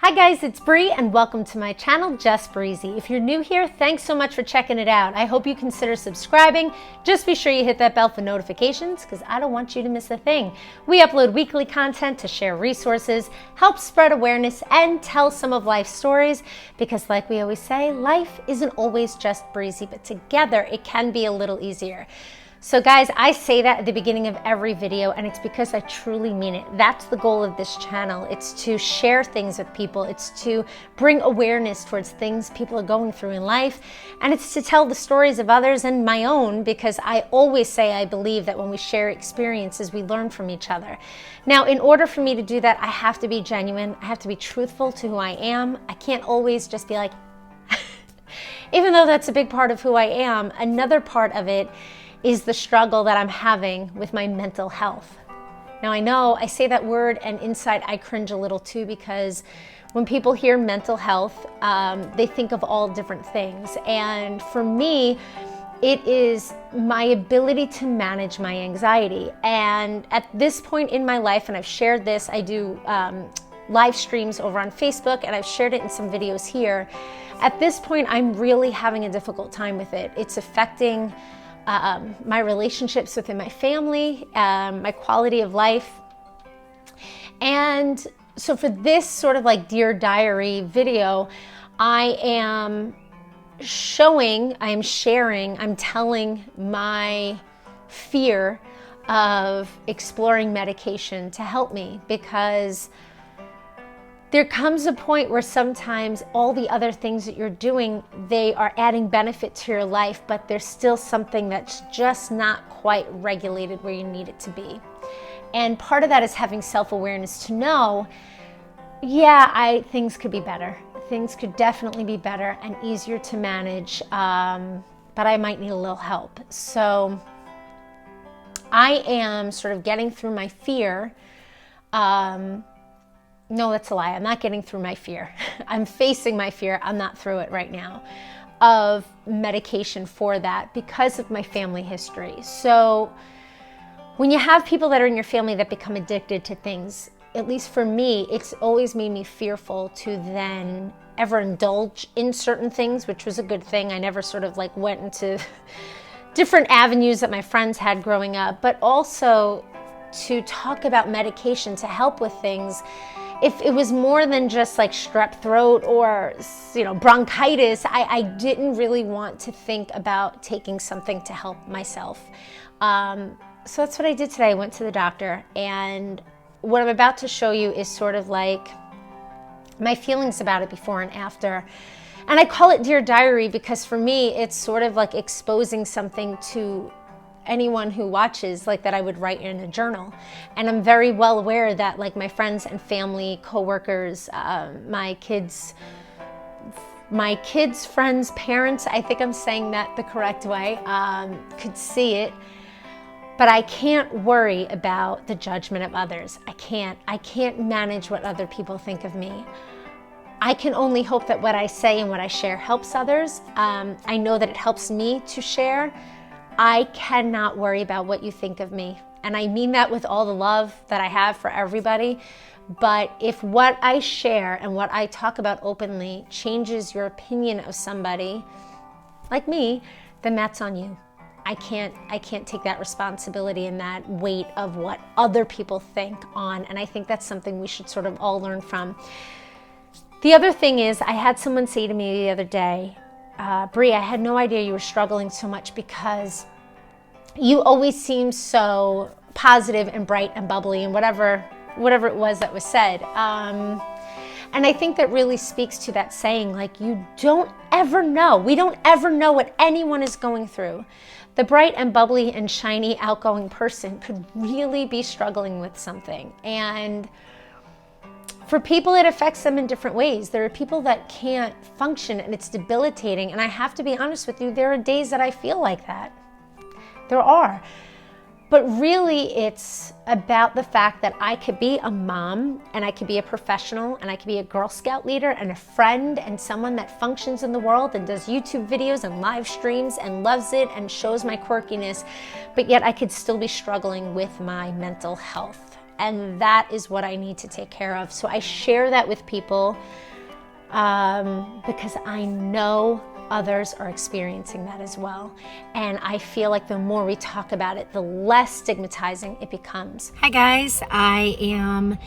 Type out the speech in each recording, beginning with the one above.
Hi guys, it's Bree and welcome to my channel, Just Breezy. If you're new here, thanks so much for checking it out. I hope you consider subscribing. Just be sure you hit that bell for notifications because I don't want you to miss a thing. We upload weekly content to share resources, help spread awareness, and tell some of life's stories because like we always say, life isn't always just breezy, but together it can be a little easier. So guys, I say that at the beginning of every video and it's because I truly mean it. That's the goal of this channel. It's to share things with people. It's to bring awareness towards things people are going through in life. And it's to tell the stories of others and my own because I always say I believe that when we share experiences, we learn from each other. Now, in order for me to do that, I have to be genuine. I have to be truthful to who I am. I can't always just be like, even though that's a big part of who I am, another part of it is the struggle that I'm having with my mental health. Now I know I say that word and inside I cringe a little too because when people hear mental health, they think of all different things. And for me, it is my ability to manage my anxiety. And at this point in my life, and I've shared this, I do live streams over on Facebook and I've shared it in some videos here. At this point, I'm really having a difficult time with it. It's affecting my relationships within my family, my quality of life. And so for this sort of like Dear Diary video, I am sharing, I'm telling my fear of exploring medication to help me because there comes a point where sometimes all the other things that you're doing, they are adding benefit to your life, but there's still something that's just not quite regulated where you need it to be. And part of that is having self-awareness to know, yeah, things could be better. Things could definitely be better and easier to manage, but I might need a little help. So I am sort of getting through my fear. No, that's a lie. I'm not getting through my fear. I'm facing my fear. I'm not through it right now of medication for that because of my family history. So when you have people that are in your family that become addicted to things, at least for me, it's always made me fearful to then ever indulge in certain things, which was a good thing. I never sort of like went into different avenues that my friends had growing up, but also to talk about medication to help with things. If it was more than just like strep throat or, bronchitis, I didn't really want to think about taking something to help myself. So that's what I did today. I went to the doctor, and what I'm about to show you is sort of like my feelings about it before and after. And I call it Dear Diary because for me, it's sort of like exposing something to anyone who watches, like that I would write in a journal. And I'm very well aware that like my friends and family, coworkers, my kids' friends, parents, I think I'm saying that the correct way, could see it. But I can't worry about the judgment of others. I can't manage what other people think of me. I can only hope that what I say and what I share helps others. I know that it helps me to share. I cannot worry about what you think of me. And I mean that with all the love that I have for everybody. But if what I share and what I talk about openly changes your opinion of somebody like me, then that's on you. I can't take that responsibility and that weight of what other people think on. And I think that's something we should sort of all learn from. The other thing is, I had someone say to me the other day, Bree, I had no idea you were struggling so much because you always seem so positive and bright and bubbly and whatever it was that was said. And I think that really speaks to that saying, like, you don't ever know. We don't ever know what anyone is going through. The bright and bubbly and shiny outgoing person could really be struggling with something. And for people, it affects them in different ways. There are people that can't function and it's debilitating. And I have to be honest with you, there are days that I feel like that. There are. But really, it's about the fact that I could be a mom and I could be a professional and I could be a Girl Scout leader and a friend and someone that functions in the world and does YouTube videos and live streams and loves it and shows my quirkiness. But yet I could still be struggling with my mental health. And that is what I need to take care of. So I share that with people because I know others are experiencing that as well. And I feel like the more we talk about it, the less stigmatizing it becomes. Hi guys, I am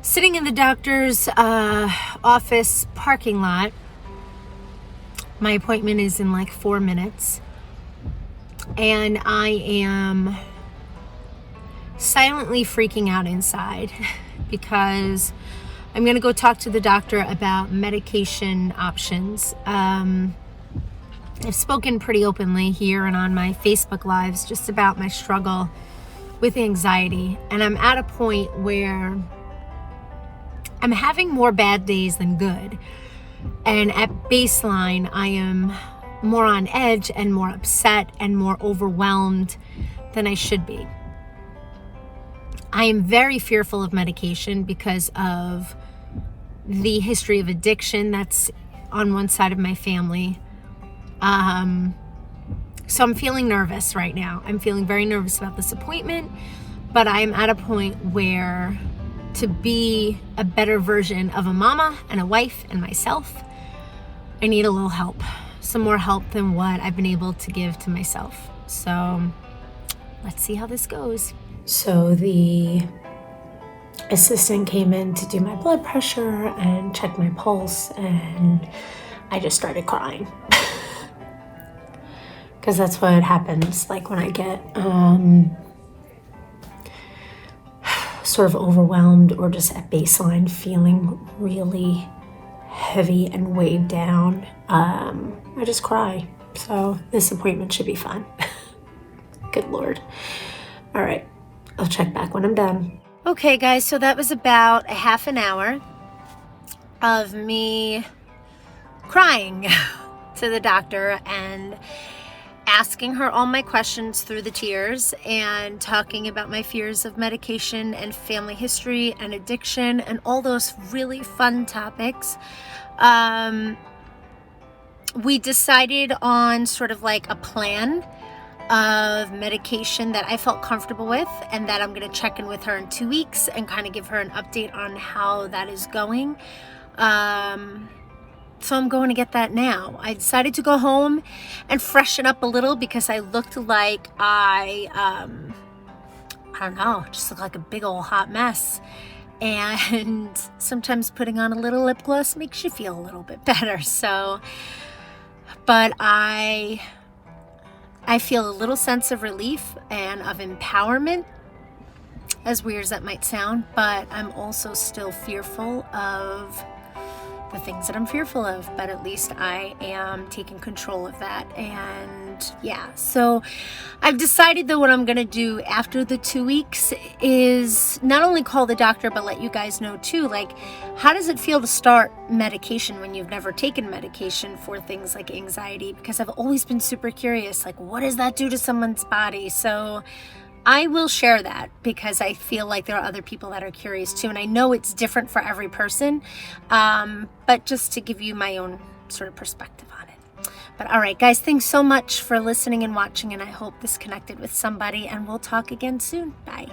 sitting in the doctor's office parking lot. My appointment is in like 4 minutes. And I am silently freaking out inside because I'm gonna go talk to the doctor about medication options. I've spoken pretty openly here and on my Facebook Lives just about my struggle with anxiety. And I'm at a point where I'm having more bad days than good. And at baseline, I am more on edge and more upset and more overwhelmed than I should be. I am very fearful of medication because of the history of addiction that's on one side of my family. So I'm feeling nervous right now. I'm feeling very nervous about this appointment, but I'm at a point where to be a better version of a mama and a wife and myself, I need a little help, some more help than what I've been able to give to myself. So let's see how this goes. So the assistant came in to do my blood pressure and check my pulse, and I just started crying. Because that's what happens, like when I get sort of overwhelmed or just at baseline feeling really heavy and weighed down, I just cry. So this appointment should be fun. Good Lord. All right, I'll check back when I'm done. Okay guys, so that was about a half an hour of me crying to the doctor and asking her all my questions through the tears and talking about my fears of medication and family history and addiction and all those really fun topics. We decided on sort of like a plan of medication that I felt comfortable with, and that I'm going to check in with her in 2 weeks and kind of give her an update on how that is going. So I'm going to get that now. I decided to go home and freshen up a little because I looked like I don't know, just looked like a big old hot mess. And sometimes putting on a little lip gloss makes you feel a little bit better. So, but I feel a little sense of relief and of empowerment, as weird as that might sound, but I'm also still fearful of the things that I'm fearful of, but at least I am taking control of that. And yeah, so I've decided that what I'm gonna do after the 2 weeks is not only call the doctor, but let you guys know too, like, how does it feel to start medication when you've never taken medication for things like anxiety? Because I've always been super curious, like, what does that do to someone's body? So I will share that because I feel like there are other people that are curious too. And I know it's different for every person, but just to give you my own sort of perspective on it. But all right, guys, thanks so much for listening and watching. And I hope this connected with somebody, and we'll talk again soon. Bye.